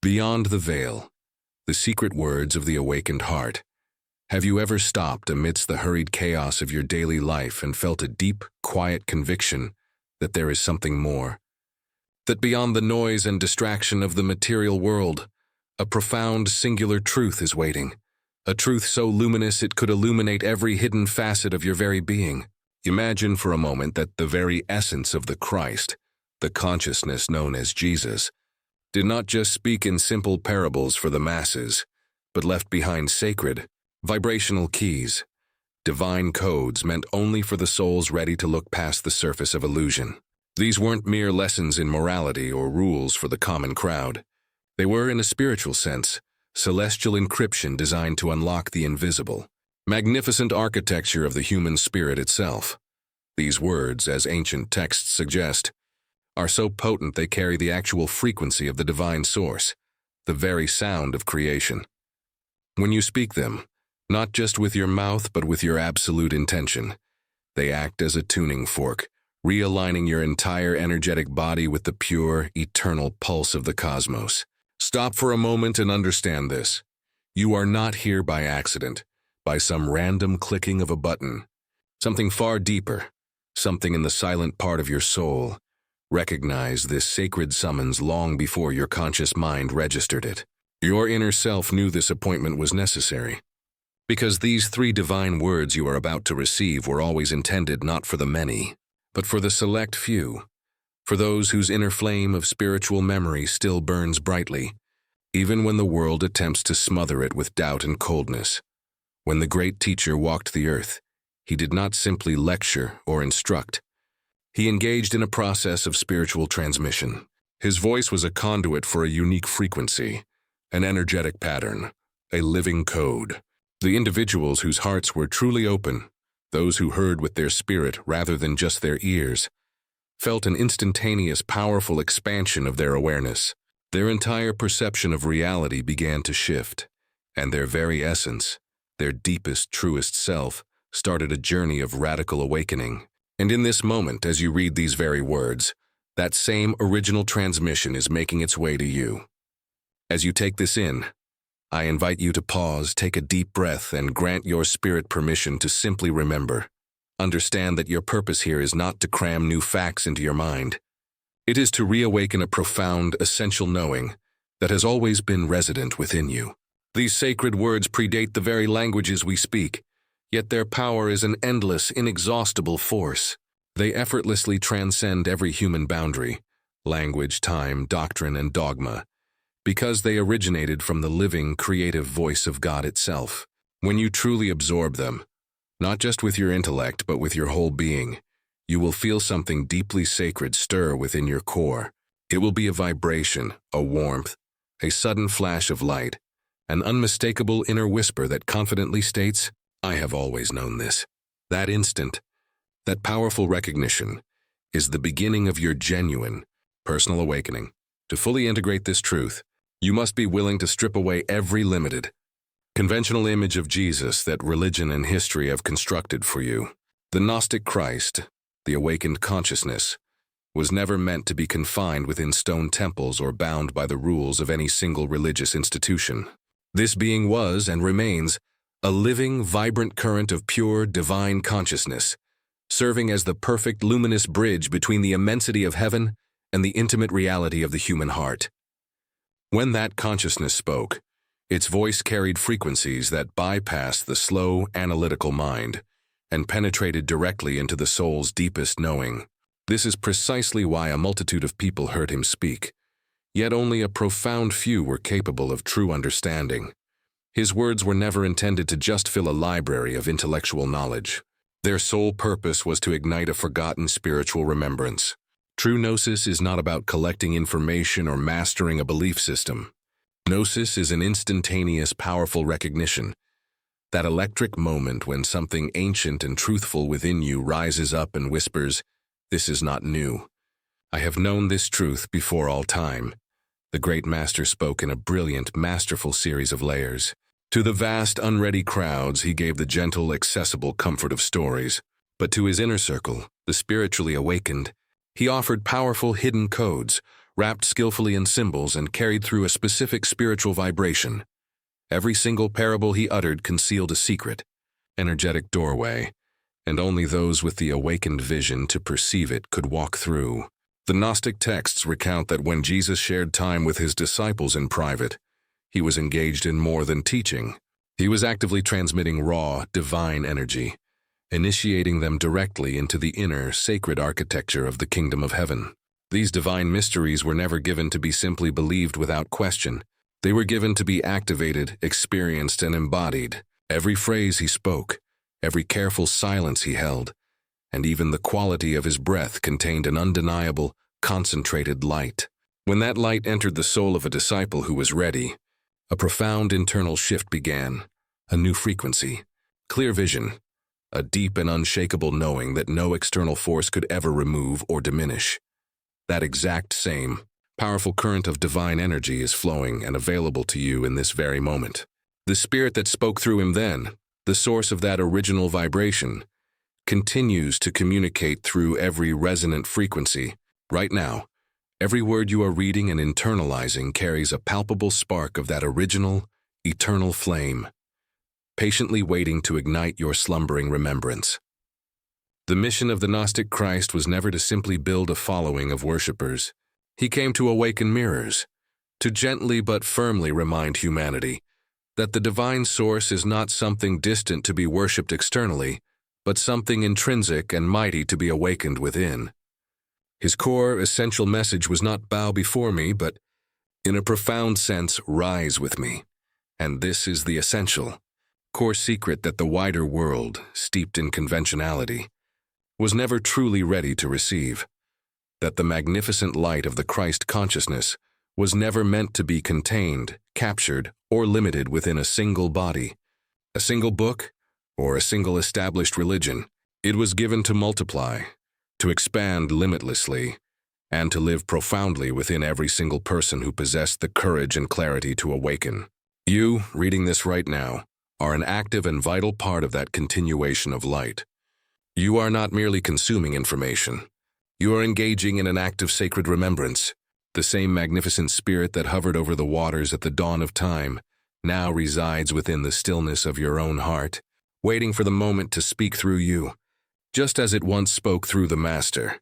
Beyond the veil, the secret words of the awakened heart. Have you ever stopped amidst the hurried chaos of your daily life and felt a deep, quiet conviction that there is something more? That beyond the noise and distraction of the material world, a profound, singular truth is waiting. A truth so luminous it could illuminate every hidden facet of your very being. Imagine for a moment that the very essence of the Christ, the consciousness known as Jesus, did not just speak in simple parables for the masses, but left behind sacred, vibrational keys, divine codes meant only for the souls ready to look past the surface of illusion. These weren't mere lessons in morality or rules for the common crowd. They were, in a spiritual sense, celestial encryption designed to unlock the invisible, magnificent architecture of the human spirit itself. These words, as ancient texts suggest, are so potent they carry the actual frequency of the divine source, the very sound of creation. When you speak them, not just with your mouth but with your absolute intention, they act as a tuning fork, realigning your entire energetic body with the pure, eternal pulse of the cosmos. Stop for a moment and understand this. You are not here by accident, by some random clicking of a button. Something far deeper, something in the silent part of your soul, recognized this sacred summons long before your conscious mind registered it. Your inner self knew this appointment was necessary, because these 3 divine words you are about to receive were always intended not for the many, but for the select few, for those whose inner flame of spiritual memory still burns brightly, even when the world attempts to smother it with doubt and coldness. When the great teacher walked the earth, he did not simply lecture or instruct. He engaged in a process of spiritual transmission. His voice was a conduit for a unique frequency, an energetic pattern, a living code. The individuals whose hearts were truly open, those who heard with their spirit rather than just their ears, felt an instantaneous, powerful expansion of their awareness. Their entire perception of reality began to shift, and their very essence, their deepest, truest self, started a journey of radical awakening. And in this moment, as you read these very words, that same original transmission is making its way to you. As you take this in, I invite you to pause, take a deep breath, and grant your spirit permission to simply remember. Understand that your purpose here is not to cram new facts into your mind. It is to reawaken a profound, essential knowing that has always been resident within you. These sacred words predate the very languages we speak, yet their power is an endless, inexhaustible force. They effortlessly transcend every human boundary, language, time, doctrine, and dogma, because they originated from the living, creative voice of God itself. When you truly absorb them, not just with your intellect but with your whole being, you will feel something deeply sacred stir within your core. It will be a vibration, a warmth, a sudden flash of light, an unmistakable inner whisper that confidently states, I have always known this. That instant, that powerful recognition, is the beginning of your genuine, personal awakening. To fully integrate this truth, you must be willing to strip away every limited, conventional image of Jesus that religion and history have constructed for you. The Gnostic Christ, the awakened consciousness, was never meant to be confined within stone temples or bound by the rules of any single religious institution. This being was and remains a living, vibrant current of pure, divine consciousness, serving as the perfect luminous bridge between the immensity of heaven and the intimate reality of the human heart. When that consciousness spoke, its voice carried frequencies that bypassed the slow, analytical mind and penetrated directly into the soul's deepest knowing. This is precisely why a multitude of people heard him speak, yet only a profound few were capable of true understanding. His words were never intended to just fill a library of intellectual knowledge. Their sole purpose was to ignite a forgotten spiritual remembrance. True Gnosis is not about collecting information or mastering a belief system. Gnosis is an instantaneous, powerful recognition, that electric moment when something ancient and truthful within you rises up and whispers, "This is not new. I have known this truth before all time." The great master spoke in a brilliant, masterful series of layers. To the vast, unready crowds, he gave the gentle, accessible comfort of stories. But to his inner circle, the spiritually awakened, he offered powerful hidden codes, wrapped skillfully in symbols and carried through a specific spiritual vibration. Every single parable he uttered concealed a secret, energetic doorway, and only those with the awakened vision to perceive it could walk through. The Gnostic texts recount that when Jesus shared time with his disciples in private, he was engaged in more than teaching. He was actively transmitting raw, divine energy, initiating them directly into the inner, sacred architecture of the kingdom of heaven. These divine mysteries were never given to be simply believed without question. They were given to be activated, experienced, and embodied. Every phrase he spoke, every careful silence he held, and even the quality of his breath contained an undeniable, concentrated light. When that light entered the soul of a disciple who was ready, a profound internal shift began, a new frequency, clear vision, a deep and unshakable knowing that no external force could ever remove or diminish. That exact same, powerful current of divine energy is flowing and available to you in this very moment. The spirit that spoke through him then, the source of that original vibration, continues to communicate through every resonant frequency. Right now, every word you are reading and internalizing carries a palpable spark of that original, eternal flame, patiently waiting to ignite your slumbering remembrance. The mission of the Gnostic Christ was never to simply build a following of worshippers. He came to awaken mirrors, to gently but firmly remind humanity that the divine source is not something distant to be worshipped externally, but something intrinsic and mighty to be awakened within. His core, essential message was not bow before me, but, in a profound sense, rise with me. And this is the essential, core secret that the wider world, steeped in conventionality, was never truly ready to receive. That the magnificent light of the Christ consciousness was never meant to be contained, captured, or limited within a single body, a single book, or a single established religion. It was given to multiply, to expand limitlessly, and to live profoundly within every single person who possessed the courage and clarity to awaken. You, reading this right now, are an active and vital part of that continuation of light. You are not merely consuming information. You are engaging in an act of sacred remembrance. The same magnificent spirit that hovered over the waters at the dawn of time now resides within the stillness of your own heart, waiting for the moment to speak through you, just as it once spoke through the Master.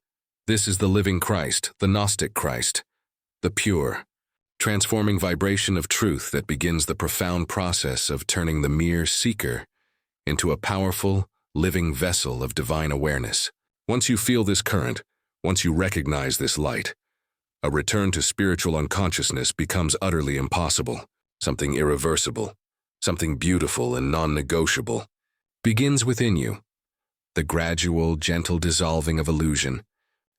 This is the living Christ, the Gnostic Christ, the pure, transforming vibration of truth that begins the profound process of turning the mere seeker into a powerful, living vessel of divine awareness. Once you feel this current, once you recognize this light, a return to spiritual unconsciousness becomes utterly impossible. Something irreversible, something beautiful and non-negotiable, begins within you. The gradual, gentle dissolving of illusion,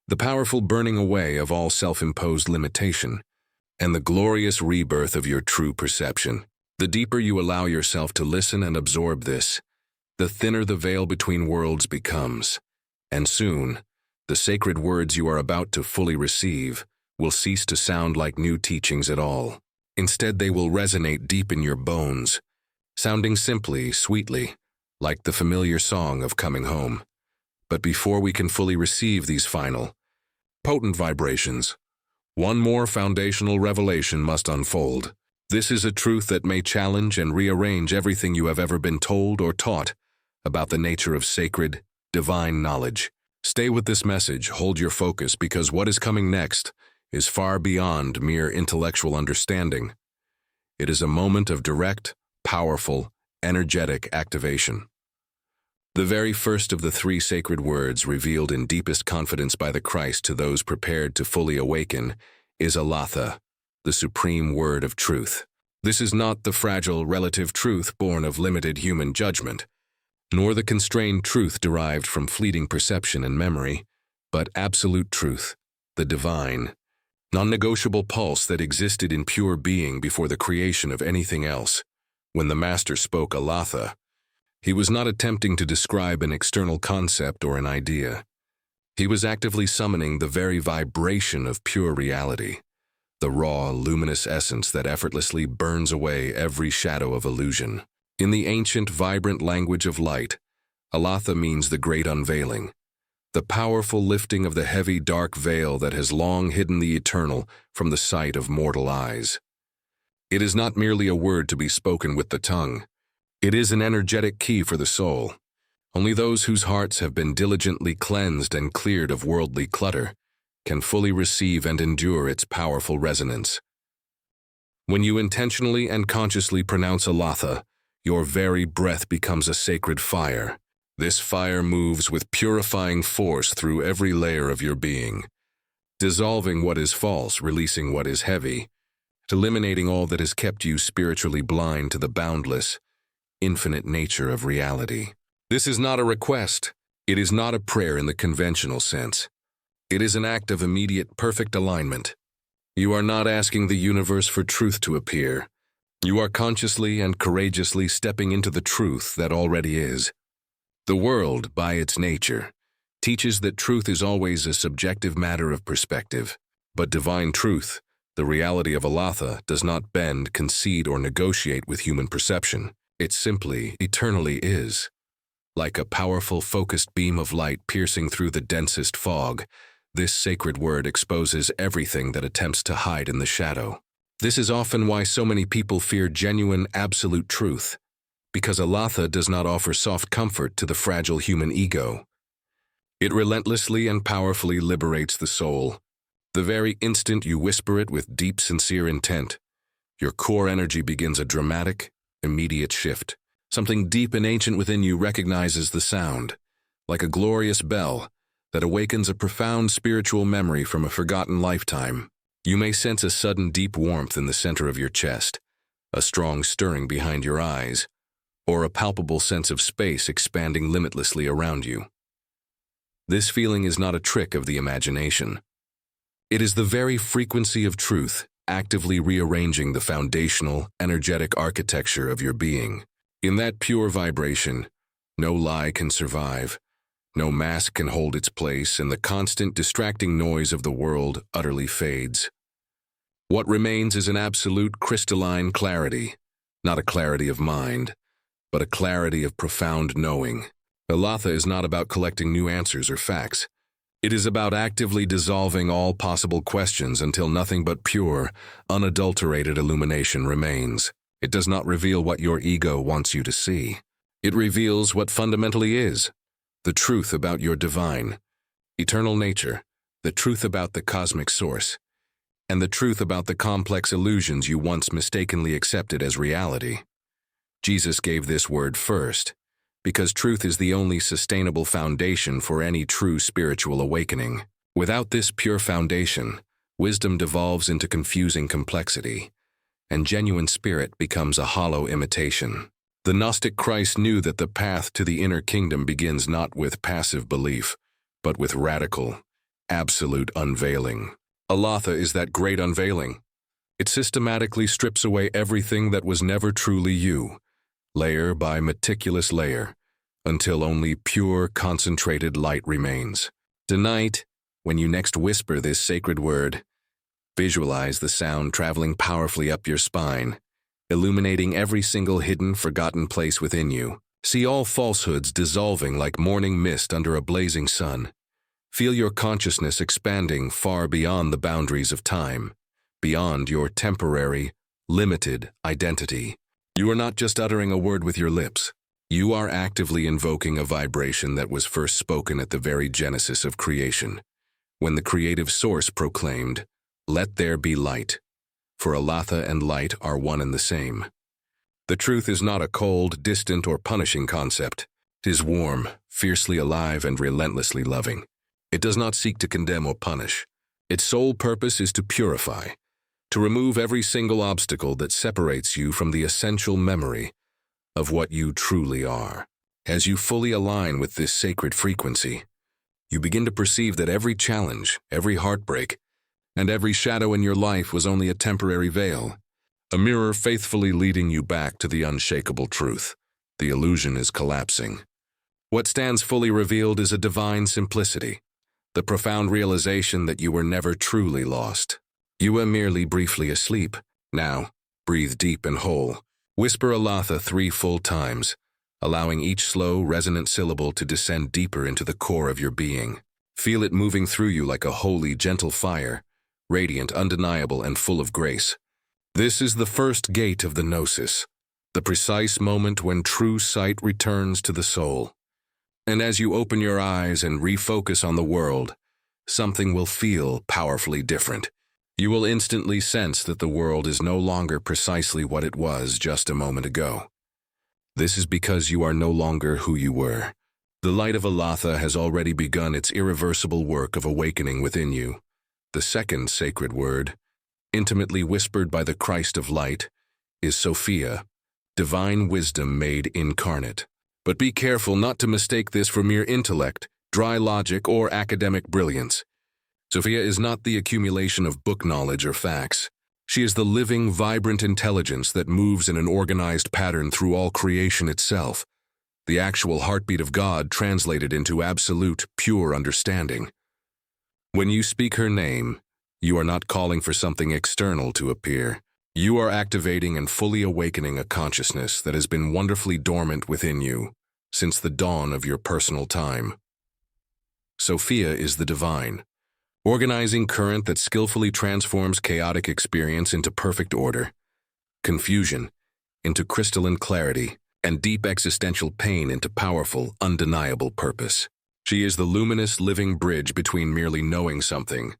the powerful burning away of all self-imposed limitation, and the glorious rebirth of your true perception. The deeper you allow yourself to listen and absorb this, the thinner the veil between worlds becomes, and soon, the sacred words you are about to fully receive will cease to sound like new teachings at all. Instead, they will resonate deep in your bones, sounding simply, sweetly, like the familiar song of coming home. But before we can fully receive these final, potent vibrations, one more foundational revelation must unfold. This is a truth that may challenge and rearrange everything you have ever been told or taught about the nature of sacred, divine knowledge. Stay with this message, hold your focus, because what is coming next is far beyond mere intellectual understanding. It is a moment of direct, powerful, energetic activation. The very first of the three sacred words revealed in deepest confidence by the Christ to those prepared to fully awaken is Alatha, the supreme word of truth. This is not the fragile relative truth born of limited human judgment, nor the constrained truth derived from fleeting perception and memory, but absolute truth, the divine, non-negotiable pulse that existed in pure being before the creation of anything else. When the Master spoke Alatha, he was not attempting to describe an external concept or an idea. He was actively summoning the very vibration of pure reality, the raw, luminous essence that effortlessly burns away every shadow of illusion. In the ancient, vibrant language of light, Alatha means the great unveiling, the powerful lifting of the heavy, dark veil that has long hidden the eternal from the sight of mortal eyes. It is not merely a word to be spoken with the tongue. It is an energetic key for the soul. Only those whose hearts have been diligently cleansed and cleared of worldly clutter can fully receive and endure its powerful resonance. When you intentionally and consciously pronounce Alatha, your very breath becomes a sacred fire. This fire moves with purifying force through every layer of your being, dissolving what is false, releasing what is heavy, eliminating all that has kept you spiritually blind to the boundless, infinite nature of reality. This is not a request. It is not a prayer in the conventional sense. It is an act of immediate, perfect alignment. You are not asking the universe for truth to appear. You are consciously and courageously stepping into the truth that already is. The world, by its nature, teaches that truth is always a subjective matter of perspective. But divine truth, the reality of Alatha, does not bend, concede, or negotiate with human perception. It simply, eternally is. Like a powerful, focused beam of light piercing through the densest fog, this sacred word exposes everything that attempts to hide in the shadow. This is often why so many people fear genuine, absolute truth, because Alatha does not offer soft comfort to the fragile human ego. It relentlessly and powerfully liberates the soul. The very instant you whisper it with deep, sincere intent, your core energy begins a dramatic, immediate shift. Something deep and ancient within you recognizes the sound, like a glorious bell that awakens a profound spiritual memory from a forgotten lifetime. You may sense a sudden deep warmth in the center of your chest, a strong stirring behind your eyes, or a palpable sense of space expanding limitlessly around you. This feeling is not a trick of the imagination. It is the very frequency of truth, actively rearranging the foundational, energetic architecture of your being. In that pure vibration, no lie can survive, no mask can hold its place, and the constant, distracting noise of the world utterly fades. What remains is an absolute, crystalline clarity, not a clarity of mind, but a clarity of profound knowing. Alatha is not about collecting new answers or facts. It is about actively dissolving all possible questions until nothing but pure, unadulterated illumination remains. It does not reveal what your ego wants you to see. It reveals what fundamentally is: the truth about your divine, eternal nature, the truth about the cosmic source, and the truth about the complex illusions you once mistakenly accepted as reality. Jesus gave this word first, because truth is the only sustainable foundation for any true spiritual awakening. Without this pure foundation, wisdom devolves into confusing complexity, and genuine spirit becomes a hollow imitation. The Gnostic Christ knew that the path to the inner kingdom begins not with passive belief, but with radical, absolute unveiling. Alatha is that great unveiling. It systematically strips away everything that was never truly you, layer by meticulous layer, until only pure, concentrated light remains. Tonight, when you next whisper this sacred word, visualize the sound traveling powerfully up your spine, illuminating every single hidden, forgotten place within you. See all falsehoods dissolving like morning mist under a blazing sun. Feel your consciousness expanding far beyond the boundaries of time, beyond your temporary, limited identity. You are not just uttering a word with your lips. You are actively invoking a vibration that was first spoken at the very genesis of creation, when the creative source proclaimed, "Let there be light," for Alatha and light are one and the same. The truth is not a cold, distant, or punishing concept. It is warm, fiercely alive, and relentlessly loving. It does not seek to condemn or punish. Its sole purpose is to purify, to remove every single obstacle that separates you from the essential memory of what you truly are. As you fully align with this sacred frequency, you begin to perceive that every challenge, every heartbreak, and every shadow in your life was only a temporary veil, a mirror faithfully leading you back to the unshakable truth. The illusion is collapsing. What stands fully revealed is a divine simplicity, the profound realization that you were never truly lost. You were merely briefly asleep. Now, breathe deep and whole. Whisper Alatha 3 full times, allowing each slow, resonant syllable to descend deeper into the core of your being. Feel it moving through you like a holy, gentle fire, radiant, undeniable, and full of grace. This is the first gate of the Gnosis, the precise moment when true sight returns to the soul. And as you open your eyes and refocus on the world, something will feel powerfully different. You will instantly sense that the world is no longer precisely what it was just a moment ago. This is because you are no longer who you were. The light of Alatha has already begun its irreversible work of awakening within you. The second sacred word, intimately whispered by the Christ of light, is Sophia, divine wisdom made incarnate. But be careful not to mistake this for mere intellect, dry logic, or academic brilliance. Sophia is not the accumulation of book knowledge or facts. She is the living, vibrant intelligence that moves in an organized pattern through all creation itself, the actual heartbeat of God translated into absolute, pure understanding. When you speak her name, you are not calling for something external to appear. You are activating and fully awakening a consciousness that has been wonderfully dormant within you since the dawn of your personal time. Sophia is the divine, organizing current that skillfully transforms chaotic experience into perfect order, confusion into crystalline clarity, and deep existential pain into powerful, undeniable purpose. She is the luminous, living bridge between merely knowing something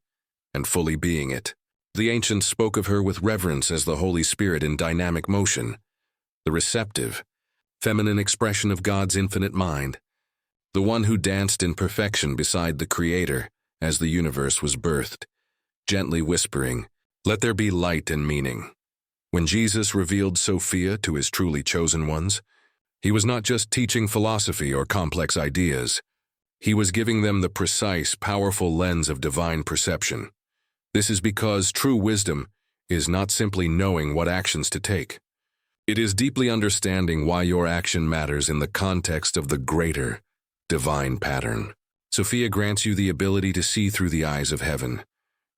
and fully being it. The ancients spoke of her with reverence as the Holy Spirit in dynamic motion, the receptive, feminine expression of God's infinite mind, the one who danced in perfection beside the Creator as the universe was birthed, gently whispering, "Let there be light and meaning." When Jesus revealed Sophia to his truly chosen ones, he was not just teaching philosophy or complex ideas. He was giving them the precise, powerful lens of divine perception. This is because true wisdom is not simply knowing what actions to take. It is deeply understanding why your action matters in the context of the greater, divine pattern. Sophia grants you the ability to see through the eyes of heaven,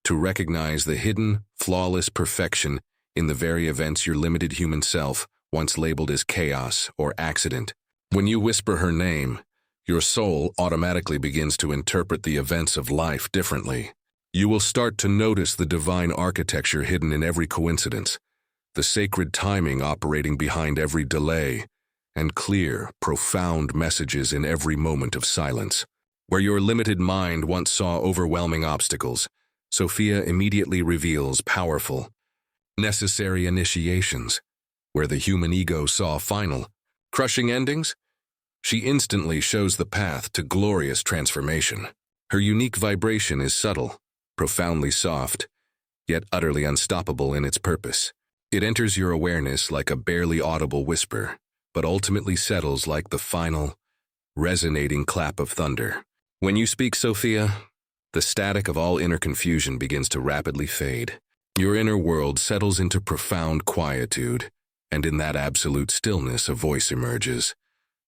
to recognize the hidden, flawless perfection in the very events your limited human self once labeled as chaos or accident. When you whisper her name, your soul automatically begins to interpret the events of life differently. You will start to notice the divine architecture hidden in every coincidence, the sacred timing operating behind every delay, and clear, profound messages in every moment of silence. Where your limited mind once saw overwhelming obstacles, Sophia immediately reveals powerful, necessary initiations. Where the human ego saw final, crushing endings, she instantly shows the path to glorious transformation. Her unique vibration is subtle, profoundly soft, yet utterly unstoppable in its purpose. It enters your awareness like a barely audible whisper, but ultimately settles like the final, resonating clap of thunder. When you speak, Sophia, the static of all inner confusion begins to rapidly fade. Your inner world settles into profound quietude, and in that absolute stillness a voice emerges,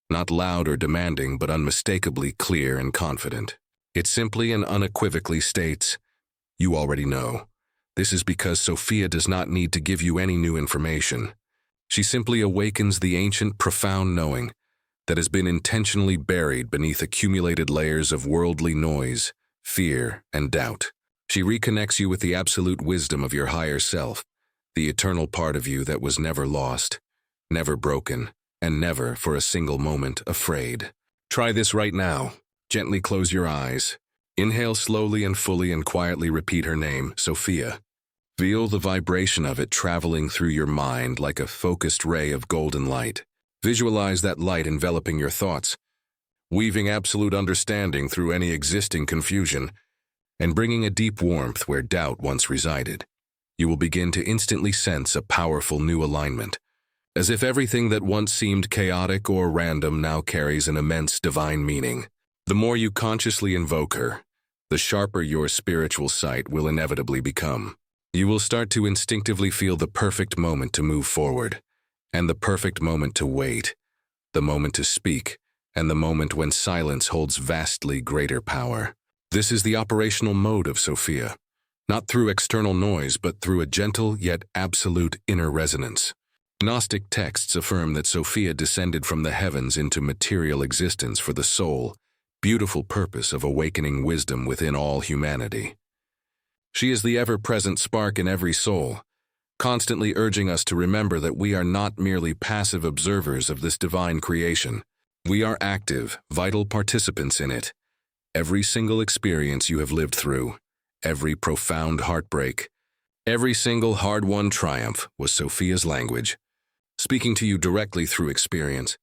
not loud or demanding, but unmistakably clear and confident. It simply and unequivocally states, "You already know." This is because Sophia does not need to give you any new information. She simply awakens the ancient, profound knowing that has been intentionally buried beneath accumulated layers of worldly noise, fear, and doubt. She reconnects you with the absolute wisdom of your higher self, the eternal part of you that was never lost, never broken, and never, for a single moment, afraid. Try this right now. Gently close your eyes. Inhale slowly and fully and quietly repeat her name, Sophia. Feel the vibration of it traveling through your mind like a focused ray of golden light. Visualize that light enveloping your thoughts, weaving absolute understanding through any existing confusion, and bringing a deep warmth where doubt once resided. You will begin to instantly sense a powerful new alignment, as if everything that once seemed chaotic or random now carries an immense divine meaning. The more you consciously invoke her, the sharper your spiritual sight will inevitably become. You will start to instinctively feel the perfect moment to move forward, and the perfect moment to wait, the moment to speak, and the moment when silence holds vastly greater power. This is the operational mode of Sophia, not through external noise, but through a gentle yet absolute inner resonance. Gnostic texts affirm that Sophia descended from the heavens into material existence for the sole, beautiful purpose of awakening wisdom within all humanity. She is the ever-present spark in every soul, constantly urging us to remember that we are not merely passive observers of this divine creation. We are active, vital participants in it. Every single experience you have lived through, every profound heartbreak, every single hard-won triumph was Sophia's language, speaking to you directly through experience,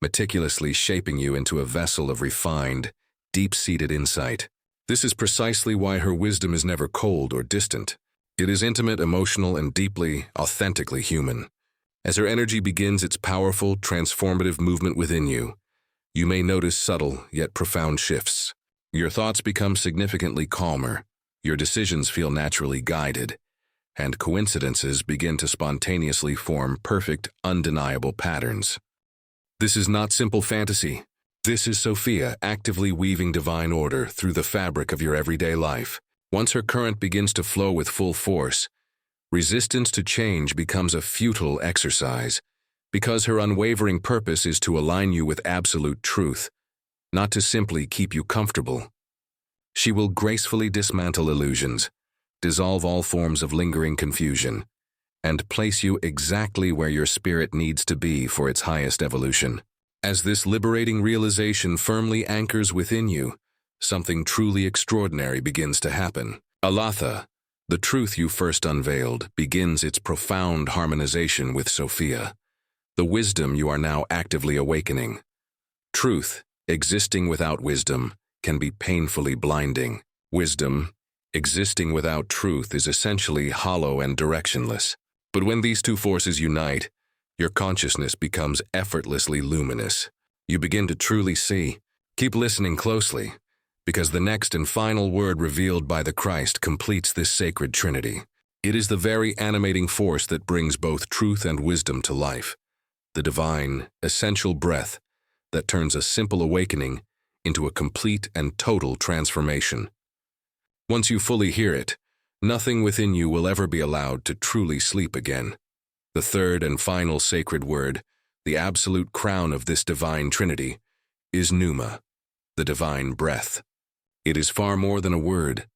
meticulously shaping you into a vessel of refined, deep-seated insight. This is precisely why her wisdom is never cold or distant. It is intimate, emotional, and deeply, authentically human. As her energy begins its powerful, transformative movement within you, you may notice subtle yet profound shifts. Your thoughts become significantly calmer, your decisions feel naturally guided, and coincidences begin to spontaneously form perfect, undeniable patterns. This is not simple fantasy. This is Sophia actively weaving divine order through the fabric of your everyday life. Once her current begins to flow with full force, resistance to change becomes a futile exercise, because her unwavering purpose is to align you with absolute truth, not to simply keep you comfortable. She will gracefully dismantle illusions, dissolve all forms of lingering confusion, and place you exactly where your spirit needs to be for its highest evolution. As this liberating realization firmly anchors within you, something truly extraordinary begins to happen. Alatha, the truth you first unveiled, begins its profound harmonization with Sophia, the wisdom you are now actively awakening. Truth, existing without wisdom, can be painfully blinding. Wisdom, existing without truth, is essentially hollow and directionless. But when these two forces unite, your consciousness becomes effortlessly luminous. You begin to truly see. Keep listening closely, because the next and final word revealed by the Christ completes this sacred trinity. It is the very animating force that brings both truth and wisdom to life, the divine, essential breath that turns a simple awakening into a complete and total transformation. Once you fully hear it, nothing within you will ever be allowed to truly sleep again. The third and final sacred word, the absolute crown of this divine trinity, is pneuma, the divine breath. It is far more than a word.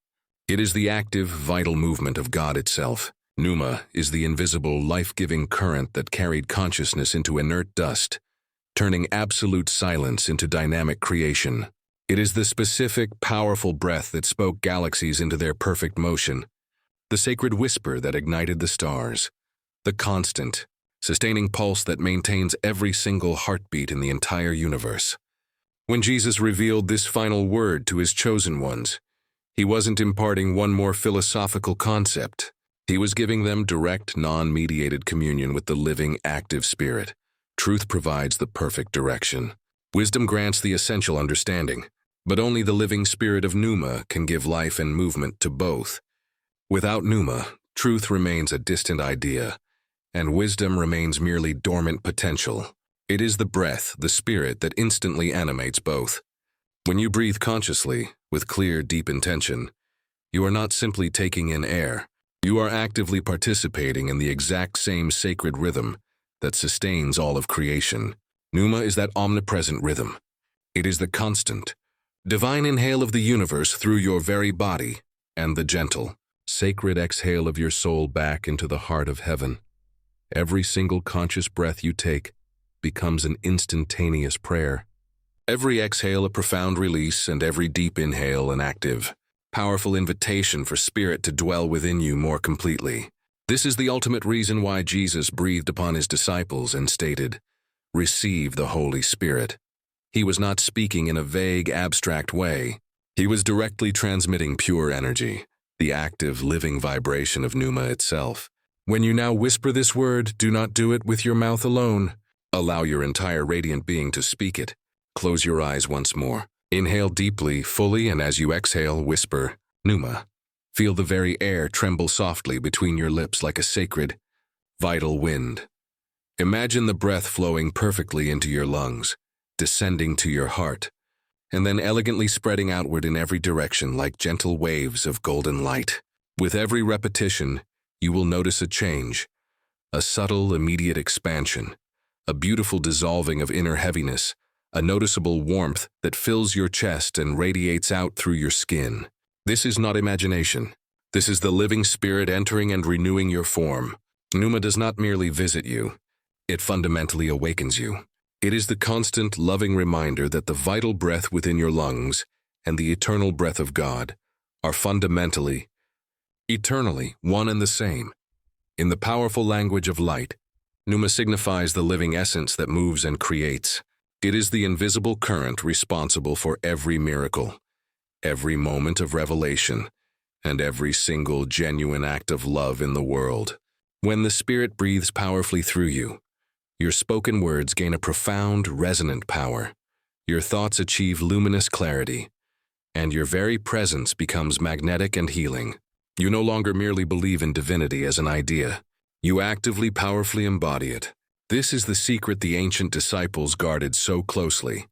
It is the active, vital movement of God itself. Pneuma is the invisible, life-giving current that carried consciousness into inert dust, turning absolute silence into dynamic creation. It is the specific, powerful breath that spoke galaxies into their perfect motion, the sacred whisper that ignited the stars, the constant, sustaining pulse that maintains every single heartbeat in the entire universe. When Jesus revealed this final word to his chosen ones, he wasn't imparting one more philosophical concept. He was giving them direct, non-mediated communion with the living, active spirit. Truth provides the perfect direction. Wisdom grants the essential understanding, but only the living spirit of pneuma can give life and movement to both. Without pneuma, truth remains a distant idea, and wisdom remains merely dormant potential. It is the breath, the spirit, that instantly animates both. When you breathe consciously, with clear, deep intention, you are not simply taking in air. You are actively participating in the exact same sacred rhythm that sustains all of creation. Pneuma is that omnipresent rhythm. It is the constant, divine inhale of the universe through your very body, and the gentle, sacred exhale of your soul back into the heart of heaven. Every single conscious breath you take becomes an instantaneous prayer. Every exhale a profound release, and every deep inhale an active, powerful invitation for spirit to dwell within you more completely. This is the ultimate reason why Jesus breathed upon his disciples and stated, "Receive the Holy Spirit." He was not speaking in a vague, abstract way. He was directly transmitting pure energy, the active, living vibration of pneuma itself. When you now whisper this word, do not do it with your mouth alone. Allow your entire radiant being to speak it. Close your eyes once more. Inhale deeply, fully, and as you exhale, whisper, pneuma. Feel the very air tremble softly between your lips like a sacred, vital wind. Imagine the breath flowing perfectly into your lungs, descending to your heart, and then elegantly spreading outward in every direction like gentle waves of golden light. With every repetition, you will notice a change, a subtle, immediate expansion, a beautiful dissolving of inner heaviness, a noticeable warmth that fills your chest and radiates out through your skin. This is not imagination. This is the living spirit entering and renewing your form. Pneuma does not merely visit you. It fundamentally awakens you. It is the constant, loving reminder that the vital breath within your lungs and the eternal breath of God are fundamentally, eternally one and the same. In the powerful language of light, pneuma signifies the living essence that moves and creates. It is the invisible current responsible for every miracle, every moment of revelation, and every single genuine act of love in the world. When the Spirit breathes powerfully through you, your spoken words gain a profound, resonant power. Your thoughts achieve luminous clarity, and your very presence becomes magnetic and healing. You no longer merely believe in divinity as an idea. You actively, powerfully embody it. This is the secret the ancient disciples guarded so closely,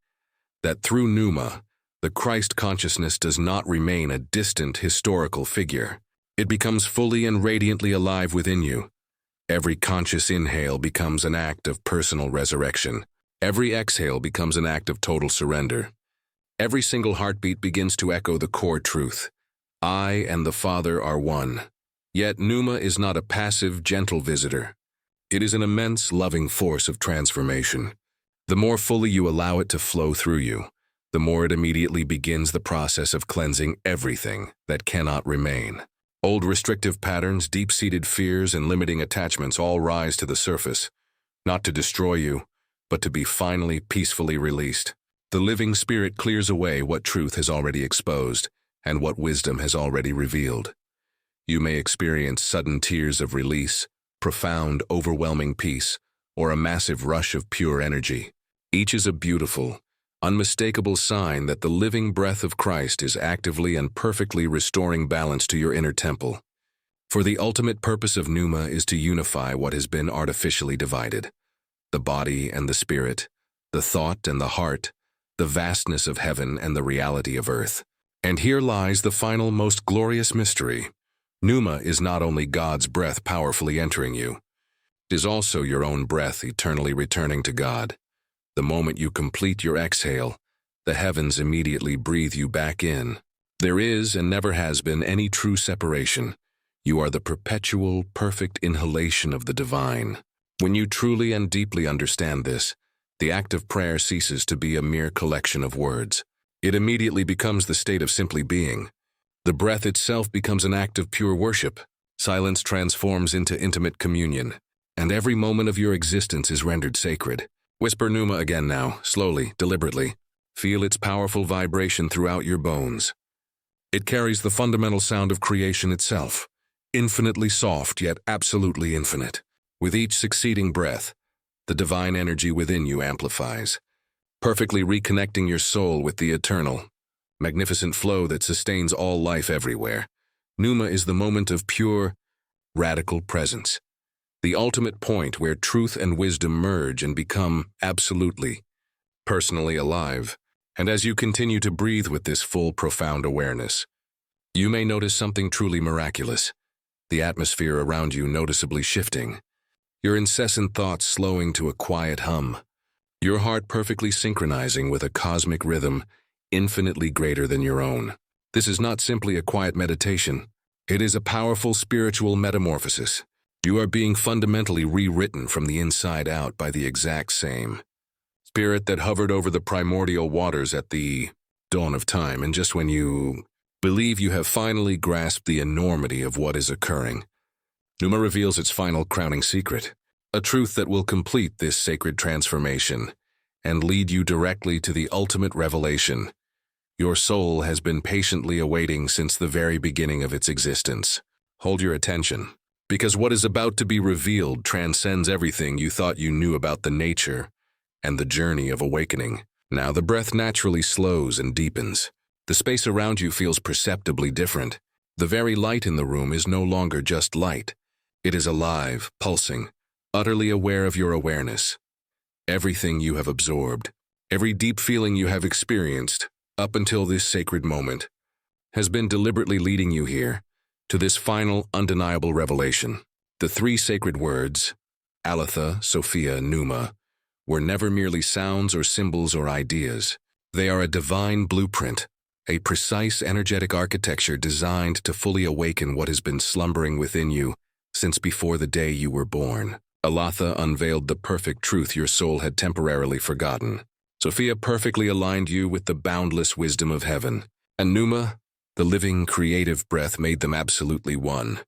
that through pneuma, the Christ consciousness does not remain a distant historical figure. It becomes fully and radiantly alive within you. Every conscious inhale becomes an act of personal resurrection. Every exhale becomes an act of total surrender. Every single heartbeat begins to echo the core truth. I and the Father are one. Yet pneuma is not a passive, gentle visitor. It is an immense, loving force of transformation. The more fully you allow it to flow through you, the more it immediately begins the process of cleansing everything that cannot remain. Old restrictive patterns, deep-seated fears, and limiting attachments all rise to the surface, not to destroy you, but to be finally, peacefully released. The living spirit clears away what truth has already exposed and what wisdom has already revealed. You may experience sudden tears of release, profound, overwhelming peace, or a massive rush of pure energy. Each is a beautiful, unmistakable sign that the living breath of Christ is actively and perfectly restoring balance to your inner temple. For the ultimate purpose of pneuma is to unify what has been artificially divided: the body and the spirit, the thought and the heart, the vastness of heaven and the reality of earth. And here lies the final, most glorious mystery. Pneuma is not only God's breath powerfully entering you, it is also your own breath eternally returning to God. The moment you complete your exhale, the heavens immediately breathe you back in. There is and never has been any true separation. You are the perpetual, perfect inhalation of the divine. When you truly and deeply understand this, the act of prayer ceases to be a mere collection of words. It immediately becomes the state of simply being. The breath itself becomes an act of pure worship. Silence transforms into intimate communion, and every moment of your existence is rendered sacred. Whisper pneuma again now, slowly, deliberately. Feel its powerful vibration throughout your bones. It carries the fundamental sound of creation itself, infinitely soft yet absolutely infinite. With each succeeding breath, the divine energy within you amplifies, perfectly reconnecting your soul with the eternal, magnificent flow that sustains all life everywhere. Pneuma is the moment of pure, radical presence, the ultimate point where truth and wisdom merge and become absolutely, personally alive. And as you continue to breathe with this full, profound awareness, you may notice something truly miraculous. The atmosphere around you noticeably shifting, your incessant thoughts slowing to a quiet hum, your heart perfectly synchronizing with a cosmic rhythm infinitely greater than your own. This is not simply a quiet meditation. It is a powerful spiritual metamorphosis. You are being fundamentally rewritten from the inside out by the exact same spirit that hovered over the primordial waters at the dawn of time. And just when you believe you have finally grasped the enormity of what is occurring, pneuma reveals its final crowning secret, a truth that will complete this sacred transformation and lead you directly to the ultimate revelation your soul has been patiently awaiting since the very beginning of its existence. Hold your attention, because what is about to be revealed transcends everything you thought you knew about the nature and the journey of awakening. Now the breath naturally slows and deepens. The space around you feels perceptibly different. The very light in the room is no longer just light. It is alive, pulsing, utterly aware of your awareness. Everything you have absorbed, every deep feeling you have experienced up until this sacred moment, has been deliberately leading you here, to this final, undeniable revelation. The three sacred words, Aletha, Sophia, Pneuma, were never merely sounds or symbols or ideas. They are a divine blueprint, a precise energetic architecture designed to fully awaken what has been slumbering within you since before the day you were born. Aletha unveiled the perfect truth your soul had temporarily forgotten. Sophia perfectly aligned you with the boundless wisdom of heaven. And Pneuma, the living, creative breath, made them absolutely one,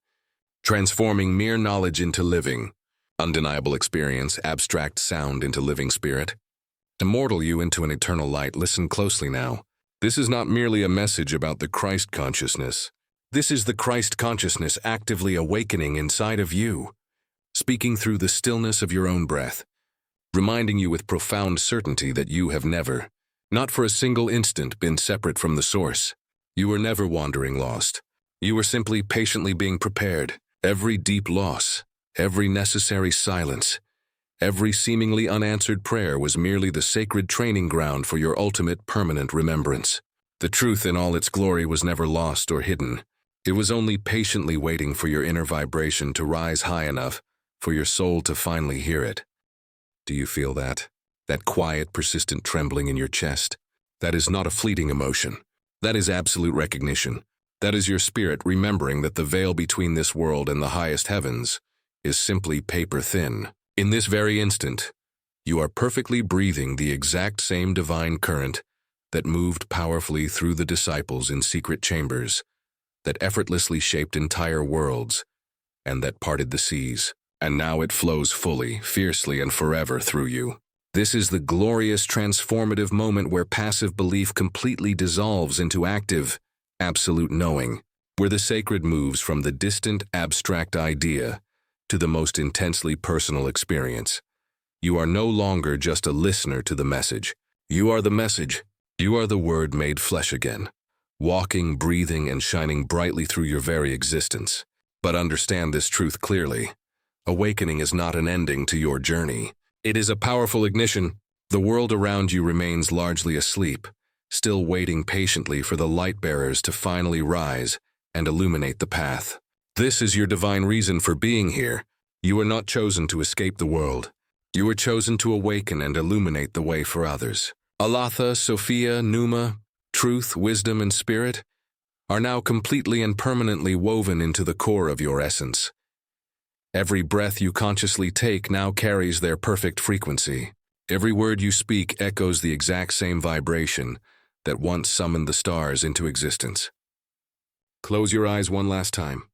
transforming mere knowledge into living, undeniable experience, abstract sound into living spirit, immortal you into an eternal light. Listen closely now. This is not merely a message about the Christ consciousness. This is the Christ consciousness actively awakening inside of you, speaking through the stillness of your own breath, reminding you with profound certainty that you have never, not for a single instant, been separate from the source. You were never wandering lost. You were simply patiently being prepared. Every deep loss, every necessary silence, every seemingly unanswered prayer was merely the sacred training ground for your ultimate permanent remembrance. The truth in all its glory was never lost or hidden. It was only patiently waiting for your inner vibration to rise high enough for your soul to finally hear it. Do you feel that? That quiet, persistent trembling in your chest? That is not a fleeting emotion. That is absolute recognition. That is your spirit remembering that the veil between this world and the highest heavens is simply paper thin. In this very instant, you are perfectly breathing the exact same divine current that moved powerfully through the disciples in secret chambers, that effortlessly shaped entire worlds, and that parted the seas. And now it flows fully, fiercely, and forever through you. This is the glorious, transformative moment where passive belief completely dissolves into active, absolute knowing, where the sacred moves from the distant, abstract idea to the most intensely personal experience. You are no longer just a listener to the message. You are the message. You are the Word made flesh again, walking, breathing, and shining brightly through your very existence. But understand this truth clearly. Awakening is not an ending to your journey. It is a powerful ignition. The world around you remains largely asleep, still waiting patiently for the light bearers to finally rise and illuminate the path. This is your divine reason for being here. You are not chosen to escape the world. You are chosen to awaken and illuminate the way for others. Aletha, Sophia, Pneuma, truth, wisdom, and spirit are now completely and permanently woven into the core of your essence. Every breath you consciously take now carries their perfect frequency. Every word you speak echoes the exact same vibration that once summoned the stars into existence. Close your eyes one last time.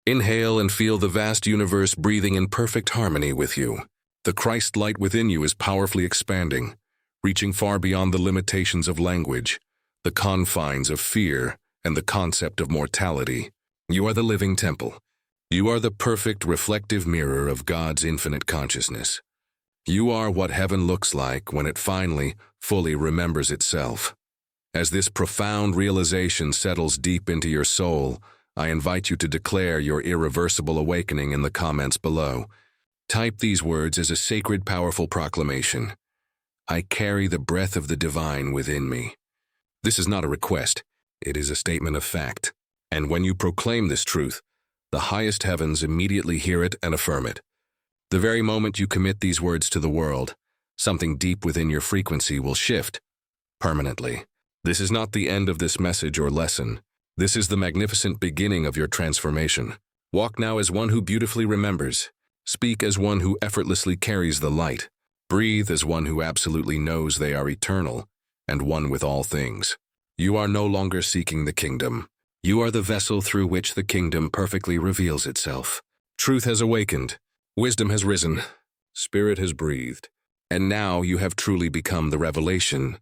Inhale and feel the vast universe breathing in perfect harmony with you. The Christ light within you is powerfully expanding, reaching far beyond the limitations of language, the confines of fear, and the concept of mortality. You are the living temple. You are the perfect reflective mirror of God's infinite consciousness. You are what heaven looks like when it finally, fully remembers itself. As this profound realization settles deep into your soul, I invite you to declare your irreversible awakening in the comments below. Type these words as a sacred, powerful proclamation. I carry the breath of the divine within me. This is not a request. It is a statement of fact. And when you proclaim this truth, the highest heavens immediately hear it and affirm it. The very moment you commit these words to the world, something deep within your frequency will shift permanently. This is not the end of this message or lesson. This is the magnificent beginning of your transformation. Walk now as one who beautifully remembers. Speak as one who effortlessly carries the light. Breathe as one who absolutely knows they are eternal and one with all things. You are no longer seeking the kingdom. You are the vessel through which the kingdom perfectly reveals itself. Truth has awakened. Wisdom has risen. Spirit has breathed. And now you have truly become the revelation